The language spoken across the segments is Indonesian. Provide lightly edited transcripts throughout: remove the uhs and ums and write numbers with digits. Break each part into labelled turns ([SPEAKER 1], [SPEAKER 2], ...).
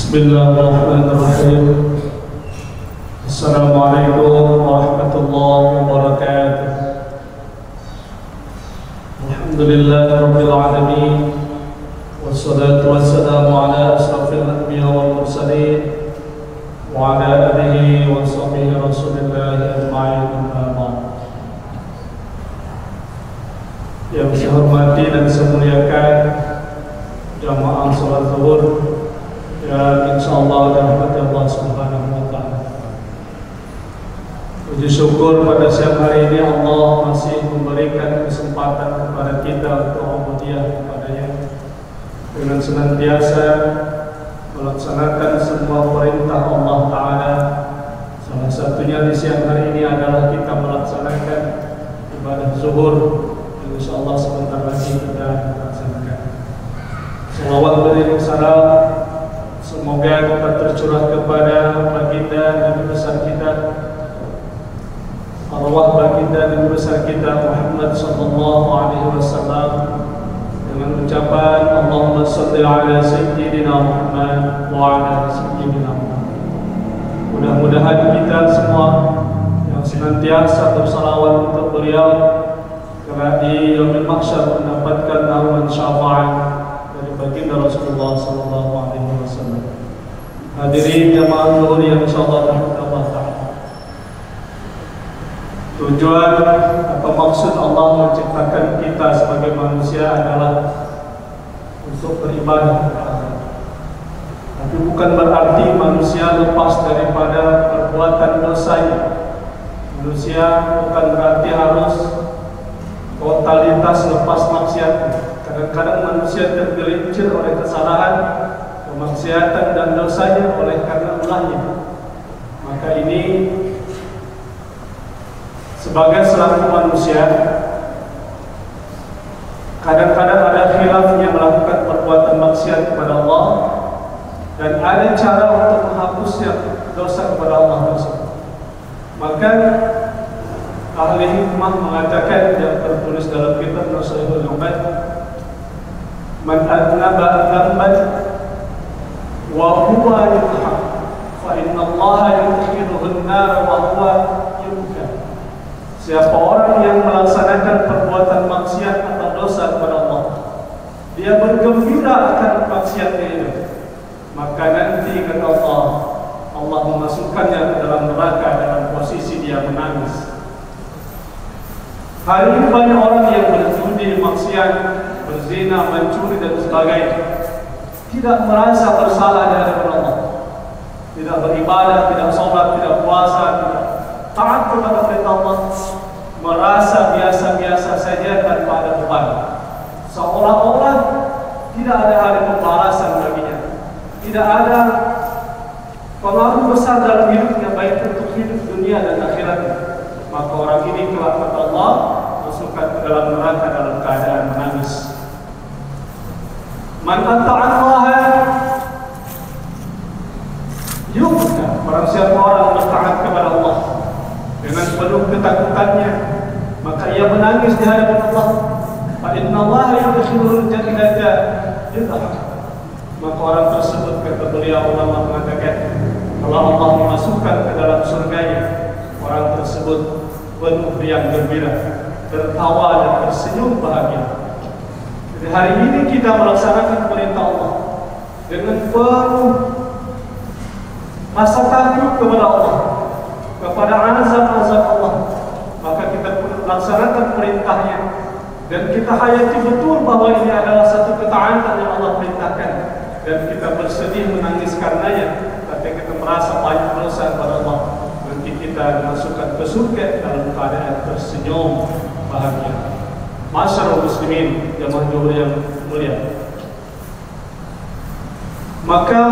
[SPEAKER 1] Bismillahirrahmanirrahim. Assalamualaikum warahmatullahi wabarakatuh. Alhamdulillahirabbil alamin. Wassalatu wassalamu ala asrafil anbiya wal mursalin wa ala alihi wa sahbihi rasulillahi ajma'in, amma ba'd. Yang saya hormati dan saya muliakan jamaah salat zuhur dan insyaallah rahmat Allah Subhanahu wa taala. Puji syukur pada siang hari ini Allah masih memberikan kesempatan kepada kita untuk ubudiyah kepadanya dengan senantiasa melaksanakan semua perintah Allah taala. Salah satunya di siang hari ini adalah kita melaksanakan ibadah zuhur yang insyaallah sebentar lagi kita laksanakan. Salawat beriring salam semoga kita tercurah kepada baginda Nabi besar kita, arwah baginda Nabi besar kita Muhammad sallallahu alaihi wasallam, dengan ucapan Allahumma shalli ala sayyidina Muhammad wa ala sayyidina Muhammad. Mudah-mudahan kita semua yang senantiasa bersalawat untuk beliau karena di yaumil mahsyar mendapatkan naungan syafaat dari baginda Rasulullah sallallahu alaihi wasallam. Hadirin jamaah zuhur yang insyaallah Allah taala. Tujuan atau maksud Allah menciptakan kita sebagai manusia adalah untuk beribadah. Tapi bukan berarti manusia lepas daripada perbuatan dosanya. Manusia bukan berarti harus totalitas lepas maksiatnya. Kadang-kadang manusia tergelincir oleh kesalahan, kemaksiatan dan dosanya oleh karena ulahnya. Maka ini sebagai selaku manusia, kadang-kadang ada khilafnya melakukan perbuatan maksiat kepada Allah dan ada cara untuk menghapusnya dosa kepada Allah tersebut. Maka ahli hikmah mengatakan yang tertulis dalam kitab Nasihatul Ummah, man adnaba dhanban wa huwa yuhab fa inna Allah yudkhiluhu an-nar wa huwa yubka. Siapa orang yang melaksanakan perbuatan maksiat atau dosa kepada Allah, dia bergembira akan maksiatnya itu, maka nanti kata Allah, Allah memasukkannya ke dalam neraka dalam posisi dia menangis. Hari ini banyak orang yang berjudi, maksiat, berzina, mencuri dan sebagainya, tidak merasa bersalah di hadapan Allah, tidak beribadah, tidak sholat, tidak puasa, tidak taat kepada perintah Allah, merasa biasa-biasa saja tanpa ada beban, seolah-olah tidak ada hari pembalasan baginya, tidak ada pengaruh besar dalam hidupnya baik untuk hidup dunia dan akhiratnya. Maka orang ini kelak kata Allah masukkan ke dalam neraka dalam keadaan menangis. Man ata'allaha yu'ta, barang siapa orang bertaat kepada Allah dengan penuh ketakutannya, maka ia menangis di hadapan Allah. Fa innallaha yudkhilul jannata bid'ah. Maka orang tersebut, kata beliau ulama mengatakan, kalau Allah memasukkan ke dalam surganya, orang tersebut penuh riang gembira, tertawa dan tersenyum bahagia. Jadi hari ini kita melaksanakan perintah Allah dengan penuh rasa takut kepada Allah, kepada azab-azab Allah. Maka kita pun melaksanakan perintahnya dan kita hayati betul bahwa ini adalah satu ketaatan yang Allah perintahkan, dan kita bersedih menangis karenanya. Tapi kita merasa banyak dosa kepada Allah, nanti kita dimasukkan ke surga dalam keadaan tersenyum bahagia. Masyarul muslimin, jamaah zuhur yang mulia, maka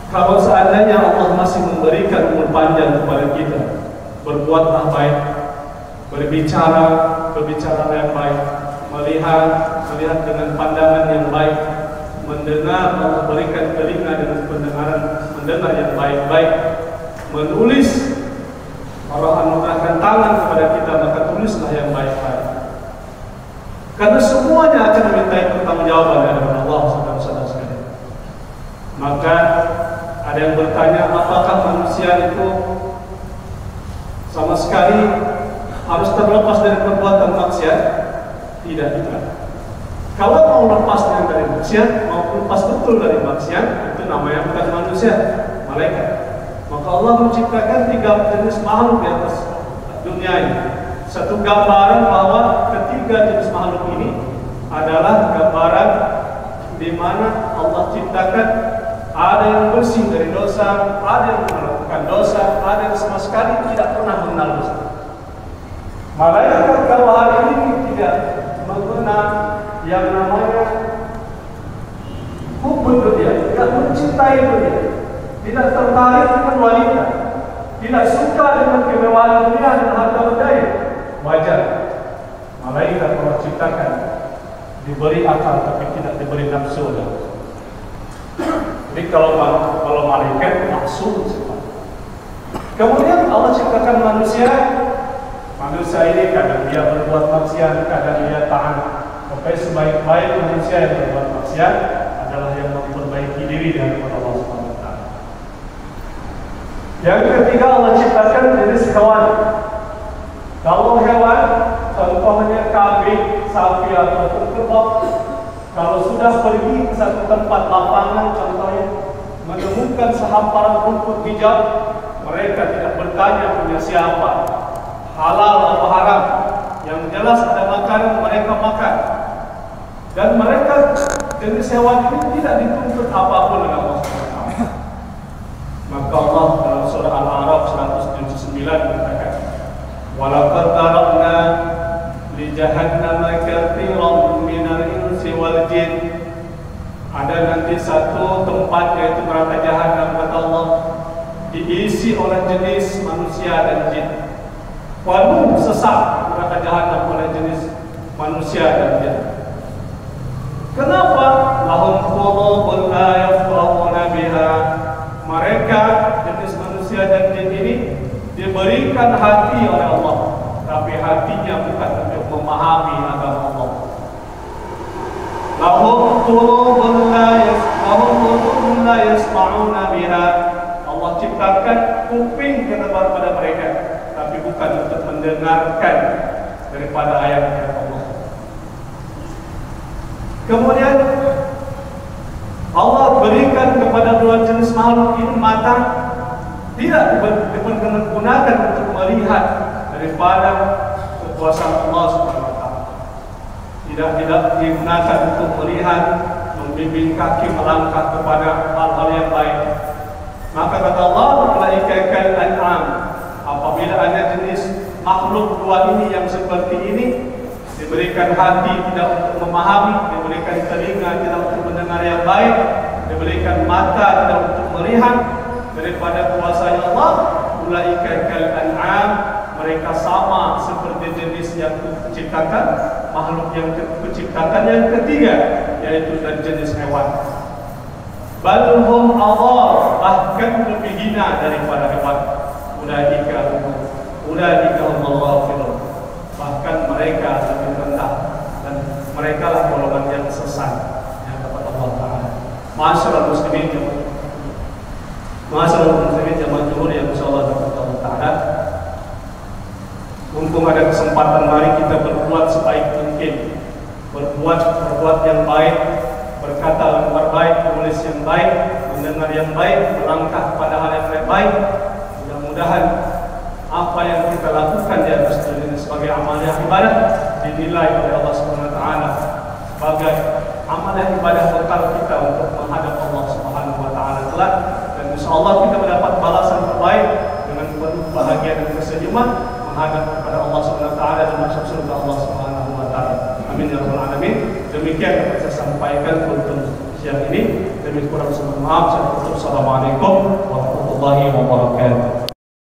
[SPEAKER 1] kalau seandainya Allah masih memberikan umur panjang kepada kita, berbuatlah baik, berbicara yang baik, melihat dengan pandangan yang baik, mendengar, Allah berikan telinga dengan pendengaran mendengar yang baik-baik, menulis, Allah anugerahkan tangan kepada kita, maka tulislah yang baik-baik. Karena semuanya akan dimintai pertanggungjawaban dari Allah saudara-saudara sekalian. Maka Ada yang bertanya, apakah manusia itu sama sekali harus terlepas dari perbuatan maksiat? Tidak juga. Kalau mau lepas dari maksiat, mau lepas betul dari maksiat, itu namanya bukan manusia, malaikat. Maka Allah menciptakan 3 jenis makhluk di atas dunia ini. Satu gambaran bahwa ketiga jenis makhluk ini adalah gambaran di mana Allah ciptakan ada yang bersih dari dosa, ada yang melakukan dosa, ada yang sama sekali tidak pernah mengenal dosa. Malaikat gambaran ini tidak mengenal yang namanya hubbud dunia, tidak mencintai dunia, tidak tertarik dengan wanita, tidak suka dengan kemewahan dunia dan harta benda. Wajar, malaikat Allah ciptakan diberi akal tapi tidak diberi nafsu. Jadi kalau malaikat nafsu. Kemudian Allah ciptakan manusia. Manusia ini kadang dia berbuat maksiat, kadang dia taat. Sampai sebaik-baik manusia yang berbuat maksiat adalah yang memperbaiki diri dari Allah Subhanahu wa taala. Yang ketiga, Allah ciptakan jenis hewan. Kalau hewan, contohnya kambing, sapi atau kerbau, kalau sudah pergi ke satu tempat lapangan, contohnya menemukan sehamparan rumput hijau, mereka tidak bertanya punya siapa, halal atau haram. Yang jelas ada makanan, mereka makan. Dan mereka jenis hewan ini tidak dituntut apapun dengan Allah SWT. Maka Allah dalam surah Al-A'raf 179 mengatakan, "Walaqad darabna li jahannama katsiran minal insi wal jin." Ada nanti satu tempat yaitu neraka jahanam, kata Allah, diisi oleh jenis manusia dan jin. Penuh sesak neraka jahanam oleh jenis manusia dan jin. Kenapa? Lahum qulubun la yafqahuna biha. Mereka jenis manusia dan jin ini diberikan hati oleh Allah, tapi hatinya bukan untuk memahami agama Allah. Lahum qulubun la yasma'una biha. Allah ciptakan kuping kepada mereka, tapi bukan untuk mendengarkan daripada ayat-ayat Allah. Kemudian Allah berikan kepada 2 jenis makhluk ini mata, tidak digunakan untuk melihat daripada kekuasaan Allah Subhanahu wa taala. Tidak digunakan untuk melihat, membimbing kaki melangkah kepada hal-hal yang baik. Maka kata Allah, "Ulaika kal an'am." Apabila ada jenis makhluk 2 ini yang seperti ini, diberikan hati tidak untuk memahami, diberikan telinga tidak untuk mendengar yang baik, diberikan mata tidak untuk melihat daripada kuasa Allah, ulaika kal an'am, mereka sama seperti jenis yang diciptakan, makhluk yang diciptakan yang ketiga, yaitu dan jenis hewan. Bal hum adhar, bahkan lebih hina daripada hewan. Ulaika hum al-ghafilun, bahkan mereka lebih rendah dan mereka lah golongan yang sesat yang kepada Allah Ta'ala. Masyaallah muslimin jamaah juhur yang insyaallah kepada Allah Ta'ala. Mumpung ada kesempatan, mari kita berbuat sebaik mungkin, berbuat yang baik, berkata yang terbaik, menulis yang baik, mendengar yang baik, melangkah pada hal yang baik. Mudah-mudahan apa yang kita lakukan di atas dunia ini sebagai amalan ibadah dinilai oleh Allah Subhanahu wa taala sebagai amalan ibadah bekal kita untuk menghadap Allah Subhanahu wa taala kelak, dan insyaallah kita mendapat balasan terbaik dengan penuh bahagia dan kesenyuman menghadap kepada Allah Subhanahu wa taala dan masuk surga Allah Subhanahu wa taala. Amin ya rabbal alamin. Demikian yang saya sampaikan untuk siang ini. Demi kurang mohon maaf. Assalamualaikum warahmatullahi wabarakatuh.